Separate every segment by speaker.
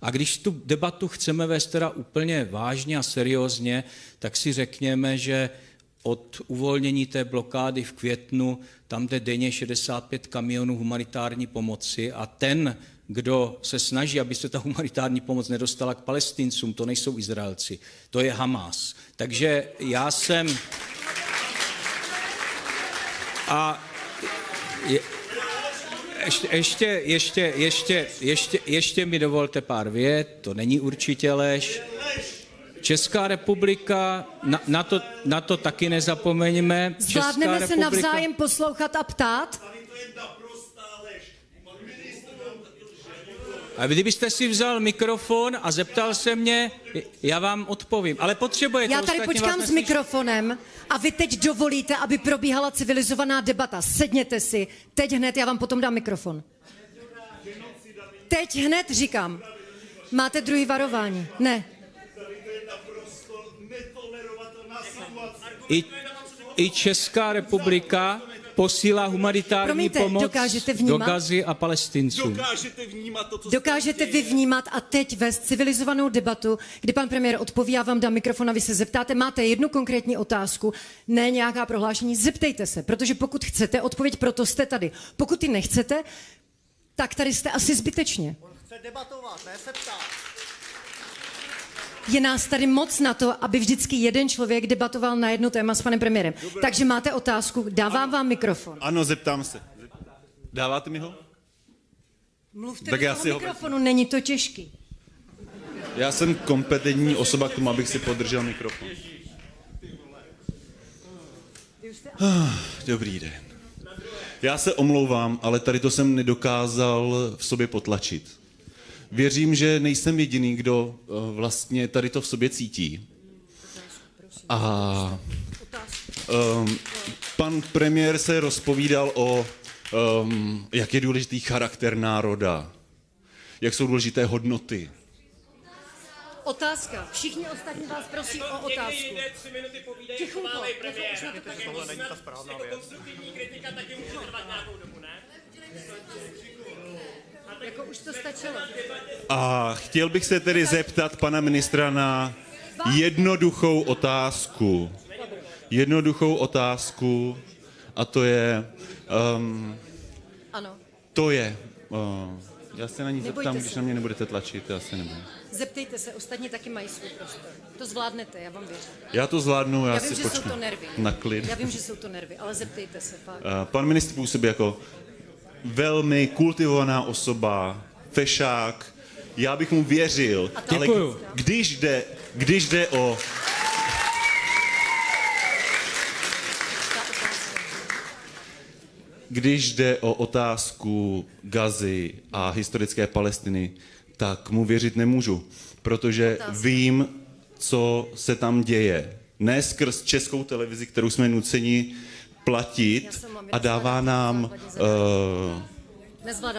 Speaker 1: A když tu debatu chceme vést teda úplně vážně a seriózně, tak si řekněme, že od uvolnění té blokády v květnu tam jde denně 65 kamionů humanitární pomoci a ten, kdo se snaží, aby se ta humanitární pomoc nedostala k Palestincům, to nejsou Izraelci, to je Hamás. Takže já jsem... A ještě mi dovolte pár vět, to není určitě lež. Česká republika, na to taky nezapomeňme.
Speaker 2: Zvládneme se navzájem poslouchat a ptát?
Speaker 1: A kdybyste si vzal mikrofon a zeptal se mě, já vám odpovím. Ale potřebujete...
Speaker 2: Já tady počkám s mikrofonem a vy teď dovolíte, aby probíhala civilizovaná debata. Sedněte si. Teď hned, já vám potom dám mikrofon. Teď hned říkám. Máte druhý varování? Ne.
Speaker 1: I Česká republika posílá humanitární pomoc do Gazy a Palestincům.
Speaker 2: Dokážete vy vnímat a teď vést civilizovanou debatu, kdy pan premiér odpoví, já vám dám mikrofon a vy se zeptáte, máte jednu konkrétní otázku, ne nějaká prohlášení, zeptejte se, protože pokud chcete odpověď, proto jste tady. Pokud ji nechcete, tak tady jste asi zbytečně.
Speaker 3: On chce debatovat, ne se ptát.
Speaker 2: Je nás tady moc na to, aby vždycky jeden člověk debatoval na jedno téma s panem premiérem. Dobré. Takže máte otázku, dávám vám mikrofon.
Speaker 4: Ano, zeptám se. Dáváte mi ho?
Speaker 2: Mluvte do toho mikrofonu, není to těžký.
Speaker 4: Já jsem kompetentní osoba k tomu, abych si podržel mikrofon. Dobrý den. Já se omlouvám, ale tady to jsem nedokázal v sobě potlačit. Věřím, že nejsem jediný, kdo vlastně tady to v sobě cítí. A pan premiér se rozpovídal o, jak je důležitý charakter národa, jak jsou důležité hodnoty.
Speaker 2: Otázka. Všichni ostatní vás prosí o otázku.
Speaker 5: Někdy jde 3 minuty povídej, jak chválej premiér. Tohle není ta správná věc. Konstruktivní kritika taky může trvat nějakou dobu, ne?
Speaker 2: Jako už to stačilo.
Speaker 4: A chtěl bych se tedy zeptat pana ministra na jednoduchou otázku. Jednoduchou otázku, a to je...
Speaker 2: Ano.
Speaker 4: To je... já se na ní zeptám, když na mě nebudete tlačit, já se nebudu.
Speaker 2: Zeptejte se, ostatní taky mají svůj prostor. To zvládnete, já vám věřím.
Speaker 4: Já to zvládnu, já si
Speaker 2: vím, že
Speaker 4: počkám
Speaker 2: jsou to nervy.
Speaker 4: na klid.
Speaker 2: Já vím, že jsou to nervy, ale zeptejte se, fakt.
Speaker 4: Pan ministr působí jako velmi kultivovaná osoba, fešák. Já bych mu věřil, ale když jde o... Když jde o otázku Gazy a historické Palestiny, tak mu věřit nemůžu, protože vím, co se tam děje. Ne skrz Českou televizi, kterou jsme nuceni platit a dává nám...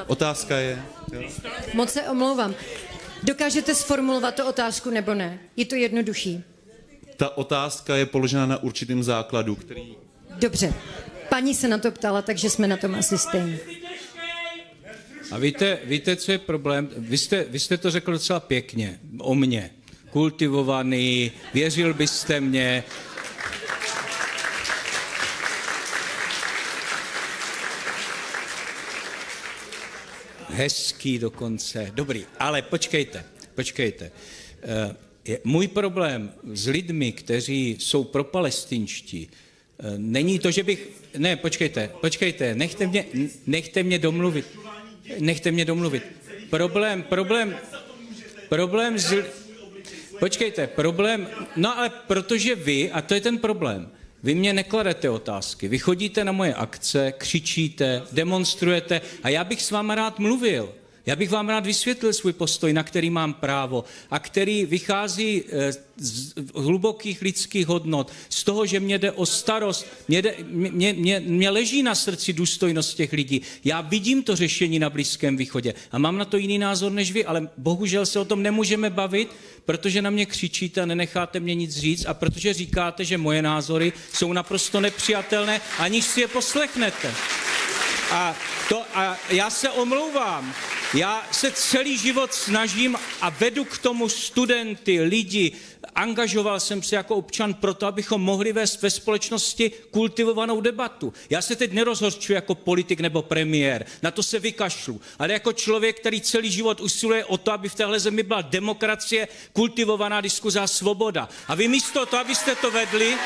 Speaker 4: otázka je... Jo?
Speaker 2: Moc se omlouvám. Dokážete sformulovat tu otázku nebo ne? Je to jednodušší.
Speaker 4: Ta otázka je položena na určitém základu, který...
Speaker 2: Dobře. Paní se na to ptala, takže jsme na tom asi stejní.
Speaker 1: A víte, co je problém? Vy jste to řekl docela pěkně o mně. Kultivovaný, věřil byste mě. Hezký dokonce. Dobrý, ale počkejte. Můj problém s lidmi, kteří jsou propalestinští, není to, že bych... Ne, počkejte, nechte mě domluvit. Problém, no ale protože vy, a to je ten problém, vy mě nekladete otázky, vy chodíte na moje akce, křičíte, demonstrujete a já bych s váma rád mluvil. Já bych vám rád vysvětlil svůj postoj, na který mám právo a který vychází z hlubokých lidských hodnot, z toho, že mě jde o starost, mě leží na srdci důstojnost těch lidí. Já vidím to řešení na Blízkém východě a mám na to jiný názor než vy, ale bohužel se o tom nemůžeme bavit, protože na mě křičíte a nenecháte mě nic říct a protože říkáte, že moje názory jsou naprosto nepřijatelné, aniž si je poslechnete. A já se omlouvám. Já se celý život snažím a vedu k tomu studenty, lidi. Angažoval jsem se jako občan proto, abychom mohli vést ve společnosti kultivovanou debatu. Já se teď nerozhořčuji jako politik nebo premiér, na to se vykašlu, ale jako člověk, který celý život usiluje o to, aby v téhle zemi byla demokracie, kultivovaná diskuze a svoboda. A vy místo toho, abyste to vedli,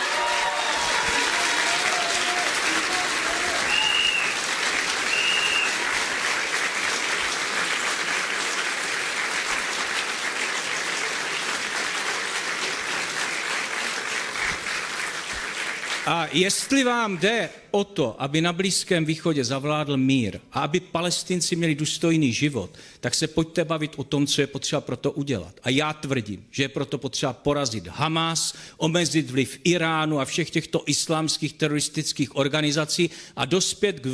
Speaker 1: a jestli vám jde o to, aby na Blízkém východě zavládl mír a aby Palestinci měli důstojný život, tak se pojďte bavit o tom, co je potřeba pro to udělat. A já tvrdím, že je proto potřeba porazit Hamás, omezit vliv Iránu a všech těchto islámských teroristických organizací a dospět k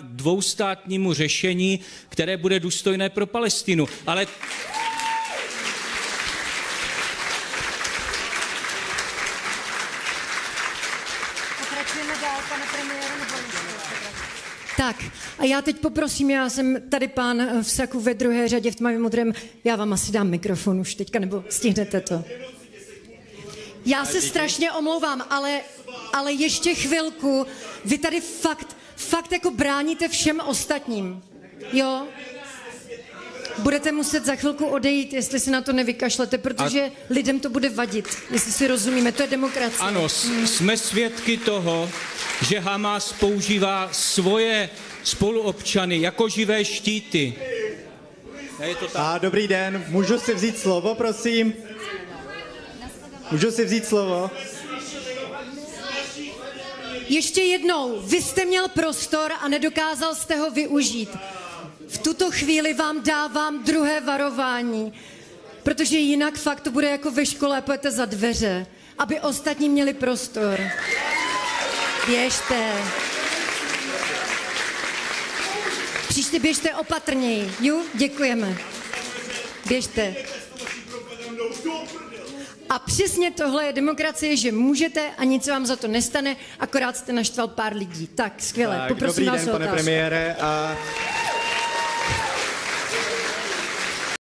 Speaker 1: dvoustátnímu řešení, které bude důstojné pro Palestinu. Ale
Speaker 2: Tak a já teď poprosím, já jsem tady pán v saku ve druhé řadě v tmavě modrém, já vám asi dám mikrofon už teďka, nebo stihnete to. Já se strašně omlouvám, ale ještě chvilku, vy tady fakt jako bráníte všem ostatním, jo? Budete muset za chvilku odejít, jestli si na to nevykašlete, protože lidem to bude vadit, jestli si rozumíme, to je demokracie.
Speaker 1: Ano, jsme svědky toho, že Hamás používá svoje spoluobčany jako živé štíty. Je to tak?
Speaker 6: A dobrý den, můžu si vzít slovo, prosím? Můžu si vzít slovo?
Speaker 2: Ještě jednou, vy jste měl prostor a nedokázal jste ho využít. V tuto chvíli vám dávám druhé varování, protože jinak fakt to bude jako ve škole a pojďte za dveře, aby ostatní měli prostor. Běžte. Příště běžte opatrněji. Jo, děkujeme. Běžte. A přesně tohle je demokracie, že můžete a nic vám za to nestane, akorát jste naštval pár lidí. Tak, skvěle.
Speaker 6: Tak,
Speaker 2: poprosím
Speaker 6: dobrý
Speaker 2: vás
Speaker 6: den,
Speaker 2: o
Speaker 6: pane
Speaker 2: otázku.
Speaker 6: premiére. A